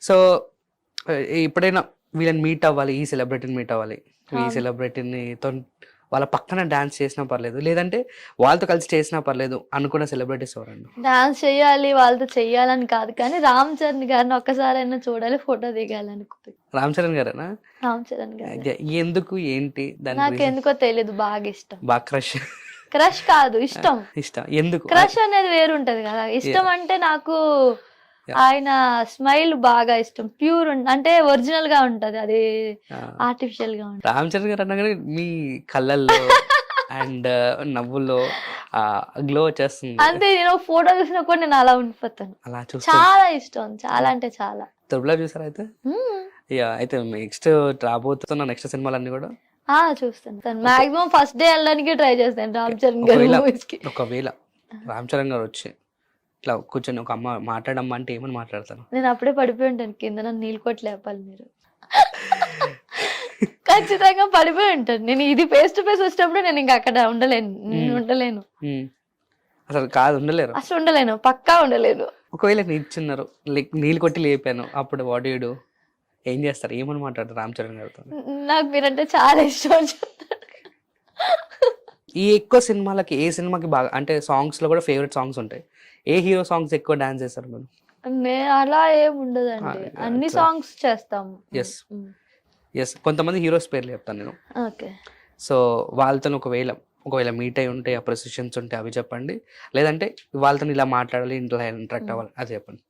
So ఎప్పుడైనా వీళ్ళని meet అవ్వాలి, ఈ సెలబ్రిటీని మీట్ అవ్వాలి, ఈ అవును. సెలబ్రిటీని వాళ్ళ పక్కన డాన్స్ చేసినా పర్లేదు, లేదంటే వాళ్ళతో కలిసి చేసినా పర్లేదు అనుకున్న సెలబ్రిటీస్ ఎవరండి? డాన్స్ చెయ్యాలి వాళ్ళతో చెయ్యాలని కాదు కానీ రామ్ చరణ్ గారిని ఒక్కసారైనా చూడాలి, ఫోటో దిగాలనుకుంటుంది. రామ్ చరణ్ గారేనా? రామ్ చరణ్ గారు ఎందుకు ఏంటి దాని reason? నాకెందుకో తెలీదు, బాగా ఇష్టం. బాగా క్రష్ క్రష్ కాదు, ఇష్టం. ఇష్టం ఎందుకు? క్రష్ అనేది వేరు ఉంటది కదా, ఇష్టం అంటే నాకు ఆయన స్మైల్ బాగా ఇష్టం. ప్యూర్ అంటే ఒరిజినల్ గా ఉంటది, అది ఆర్టిఫిషియల్ గా ఉంటది. రామ్ చరణ్ గారు అనగానే మీ కళ్ళల్లో అండ్ నవ్వుల్లో గ్లో వచ్చేస్తుంది. అంతే, నేను ఫోటో చూసినా కూడా నేను అలా ఉండిపోతాను. అలా చూస్తే చాలా ఇష్టం, చాలా అంటే చాలా. త్రిబుల్ చూసారా అయితే? అయితే నెక్స్ట్ రాబోతున్న నెక్స్ట్ సినిమాలన్నీ కూడా చూస్తాను. మాక్సిమం ఫస్ట్ డే వెళ్ళడానికి ట్రై చేస్తాను రామ్ చరణ్ గారి మూవీస్ కి. ఒకవేళ రామ్ చరణ్ గారు వచ్చి ఇట్లా కూర్చొని ఒక అమ్మ మాట్లాడమ్మా అంటే ఏమని మాట్లాడతాను? నేను అప్పుడే పడిపోయి ఉంటాను కింద, నన్ను నీళ్ళు కొట్టి లేపాలి మీరు. ఖచ్చితంగా పడిపోయి ఉంటాను నేను. ఇది ఫేస్ టు ఫేస్ వచ్చినప్పుడు నేను ఇంకా అక్కడ ఉండలేను, ఉండలేను అసలు. కాదు, ఉండలేరు అసలు, ఉండలేను, పక్కా ఉండలేను. ఒకవేళ నిల్చున్నారు, లైక్ నీళ్ళు కొట్టి లేపాను, అప్పుడు వాట్ యు డు? ఏం చేస్తారు? ఏమని మాట్లాడతారు రామ్ చరణ్ గారితో? నాకు మీరంటే చాలా ఇష్టం అని చెప్తాను. ఈ ఎక్కువ సినిమాలకి ఏ సినిమాకి బాగా అంటే సాంగ్స్ లో కూడా ఫేవరెట్ సాంగ్స్ ఉంటాయి, ఏ హీరో సాంగ్స్ ఎక్కువ డాన్స్ చేస్తారు మీరు? నేను అలా ఏం ఉండదండి, అన్ని సాంగ్స్ చేస్తాము. ఎస్ కొంతమంది హీరోస్ పేర్లు చెప్తాను నేను. ఓకే. సో వాళ్ళతో ఒకవేళ మీట్ అయి ఉంటే, అప్రిసియేషన్స్ ఉంటే అవి చెప్పండి, లేదంటే వాళ్ళతో ఇలా మాట్లాడాలి, ఇంట్లో ఇంటరాక్ట్ అవ్వాలి అది చెప్పండి.